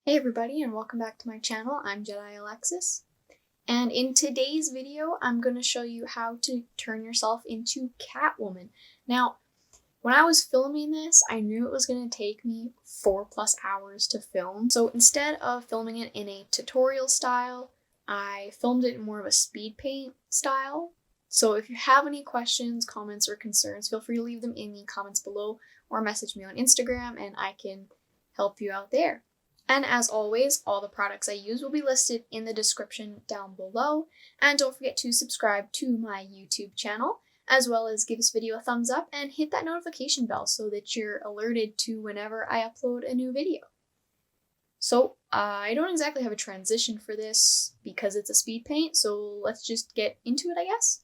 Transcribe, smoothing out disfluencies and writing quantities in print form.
Hey everybody, and welcome back to my channel. I'm Jedi-Alexis, and in today's video I'm going to show you how to turn yourself into Catwoman. Now, when I was filming this, I knew it was going to take me 4+ hours to film, so instead of filming it in a tutorial style, I filmed it in more of a speed paint style. So if you have any questions, comments, or concerns, feel free to leave them in the comments below or message me on Instagram and I can help you out there. And as always, all the products I use will be listed in the description down below. And don't forget to subscribe to my YouTube channel, as well as give this video a thumbs up and hit that notification bell so that you're alerted to whenever I upload a new video. So I don't exactly have a transition for this because it's a speed paint, so let's just get into it, I guess.